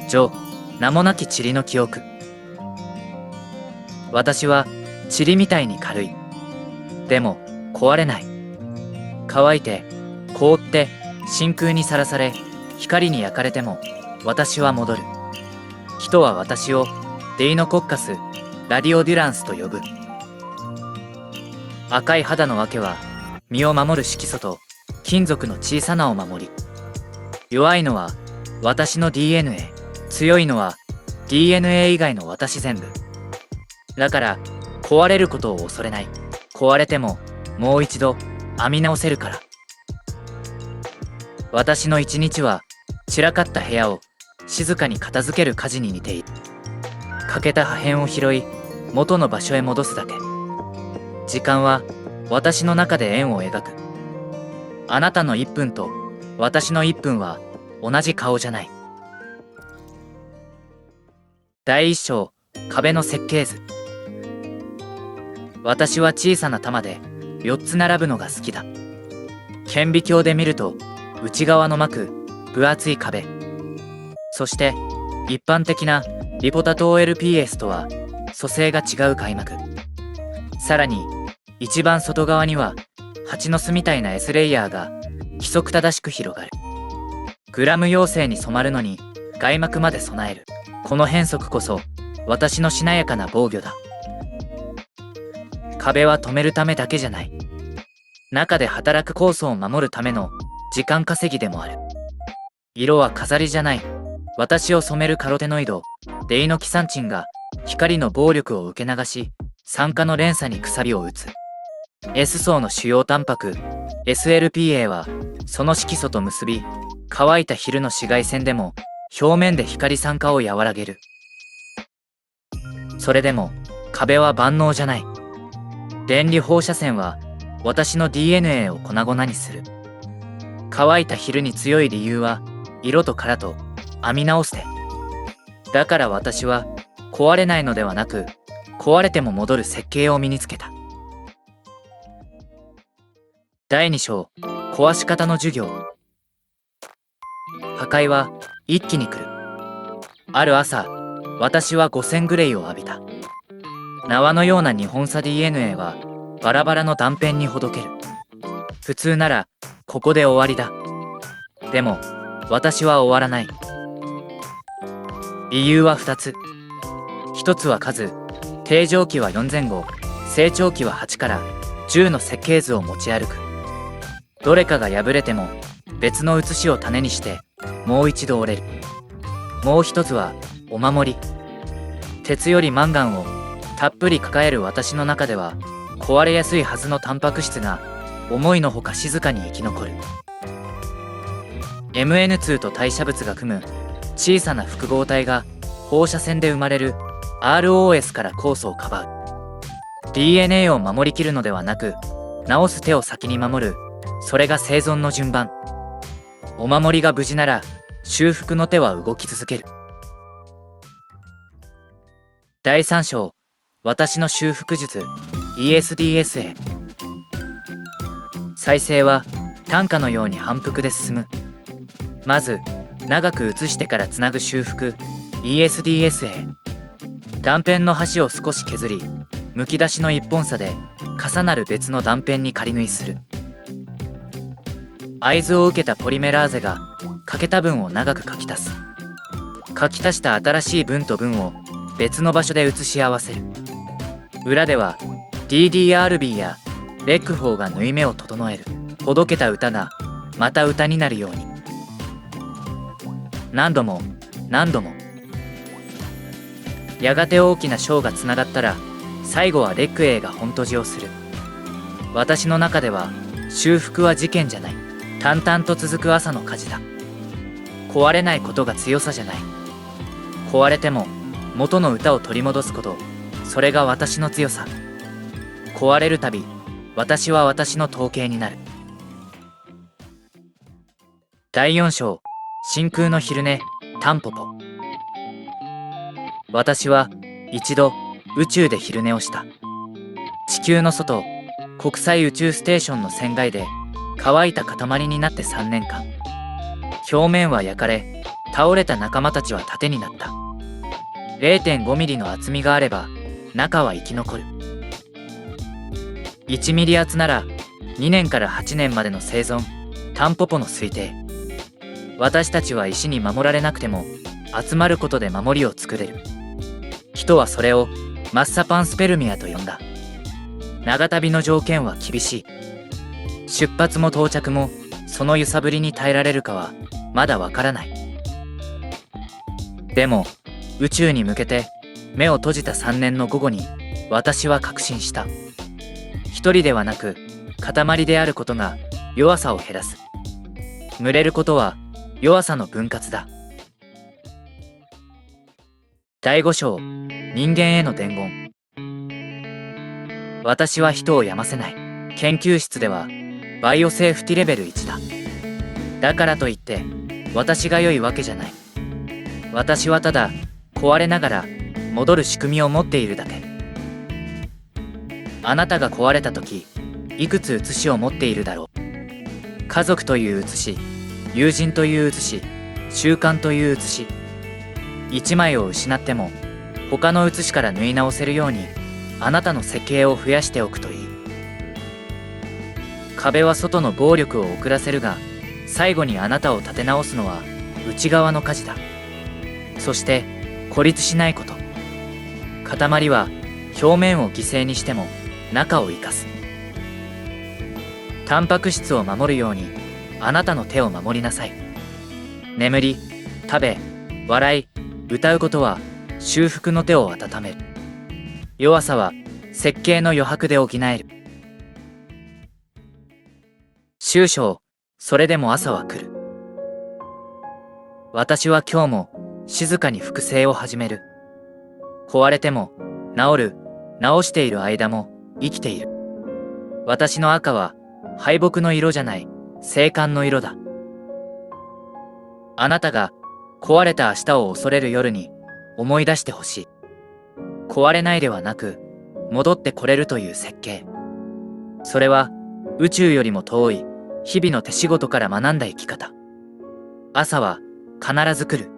序、名もなき塵の記憶。私は塵みたいに軽い。でも壊れない。乾いて、凍って、真空にさらされ、光に焼かれても私は戻る。人は私をデイノコッカス・ラディオデュランスと呼ぶ。赤い肌のわけは身を守る色素と金属の小さなお守り。弱いのは私の DNA、強いのは DNA 以外の私全部。だから壊れることを恐れない。壊れてももう一度編み直せるから。私の一日は散らかった部屋を静かに片付ける家事に似ている。欠けた破片を拾い元の場所へ戻すだけ。時間は私の中で円を描く。あなたの1分と私の1分は同じ顔じゃない。第一章、壁の設計図。私は小さな玉で4つ並ぶのが好きだ。顕微鏡で見ると内側の膜、分厚い壁。そして一般的なリポタト LPS とは組成が違う開幕。さらに一番外側には蜂の巣みたいな S レイヤーが規則正しく広がる。グラム陽性に染まるのに外膜まで備える。この変則こそ私のしなやかな防御だ。壁は止めるためだけじゃない。中で働く酵素を守るための時間稼ぎでもある。色は飾りじゃない。私を染めるカロテノイド、デイノキサンチンが光の暴力を受け流し、酸化の連鎖に鎖を打つ。S 層の主要タンパク SLPA はその色素と結び、乾いた昼の紫外線でも表面で光酸化を和らげる。それでも壁は万能じゃない。電離放射線は私の DNA を粉々にする。乾いた昼に強い理由は色と殻と編み直して。だから私は壊れないのではなく、壊れても戻る設計を身につけた。第2章、壊し方の授業。破壊は一気に来る。ある朝、私は5000グレイを浴びた。縄のような2本差 DNA はバラバラの断片にほどける。普通ならここで終わりだ。でも私は終わらない。理由は2つ。1つは数。定常期は4前後、成長期は8から10の設計図を持ち歩く。どれかが破れても別の写しを種にしてもう一度折れる。もう一つはお守り。鉄よりマンガンをたっぷり抱える私の中では壊れやすいはずのタンパク質が思いのほか静かに生き残る。 MN2 と代謝物が組む小さな複合体が放射線で生まれる ROS から酵素をかばう。 DNA を守りきるのではなく治す手を先に守る。それが生存の順番。お守りが無事なら修復の手は動き続ける。第3章、私の修復術 ESDSA。 再生は短歌のように反復で進む。まず長く写してからつなぐ修復 ESDSA。 断片の端を少し削り、むき出しの一本差で重なる別の断片に仮縫いする。合図を受けたポリメラーゼが欠けた分を長く書き足す。書き足した新しい文と文を別の場所で写し合わせる。裏では DDRB やレックフォーが縫い目を整える。ほどけた歌がまた歌になるように。何度も何度も。やがて大きな章がつながったら最後はレック A が本閉じをする。私の中では修復は事件じゃない。淡々と続く朝の火事だ。壊れないことが強さじゃない。壊れても元の歌を取り戻すこと、それが私の強さ。壊れるたび私は私の統計になる。第4章、真空の昼寝タンポポ。私は一度宇宙で昼寝をした。地球の外、国際宇宙ステーションの船外で乾いた塊になって3年間。表面は焼かれ倒れた仲間たちは盾になった。0.5 ミリの厚みがあれば中は生き残る。1ミリ厚なら2年から8年までの生存、タンポポの推定。私たちは石に守られなくても集まることで守りを作れる。人はそれをマッサパンスペルミアと呼んだ。長旅の条件は厳しい。出発も到着もその揺さぶりに耐えられるかはまだわからない。でも宇宙に向けて目を閉じた3年の午後に私は確信した。一人ではなく塊であることが弱さを減らす。群れることは弱さの分割だ。第5章、人間への伝言。私は人を病ませない。研究室ではバイオセーフティレベル1だ。だからといって私が良いわけじゃない。私はただ壊れながら戻る仕組みを持っているだけ。あなたが壊れた時、いくつ写しを持っているだろう。家族という写し、友人という写し、習慣という写し。1枚を失っても他の写しから縫い直せるようにあなたの設計を増やしておくといい。壁は外の暴力を遅らせるが、最後にあなたを立て直すのは内側の舵だ。そして孤立しないこと。塊は表面を犠牲にしても中を生かす。タンパク質を守るようにあなたの手を守りなさい。眠り、食べ、笑い、歌うことは修復の手を温める。弱さは設計の余白で補える。終章、それでも朝は来る。私は今日も静かに複製を始める。壊れても治る、治している間も生きている。私の赤は敗北の色じゃない、生還の色だ。あなたが壊れた明日を恐れる夜に思い出してほしい。壊れないではなく戻ってこれるという設計。それは宇宙よりも遠い日々の手仕事から学んだ生き方。朝は必ず来る。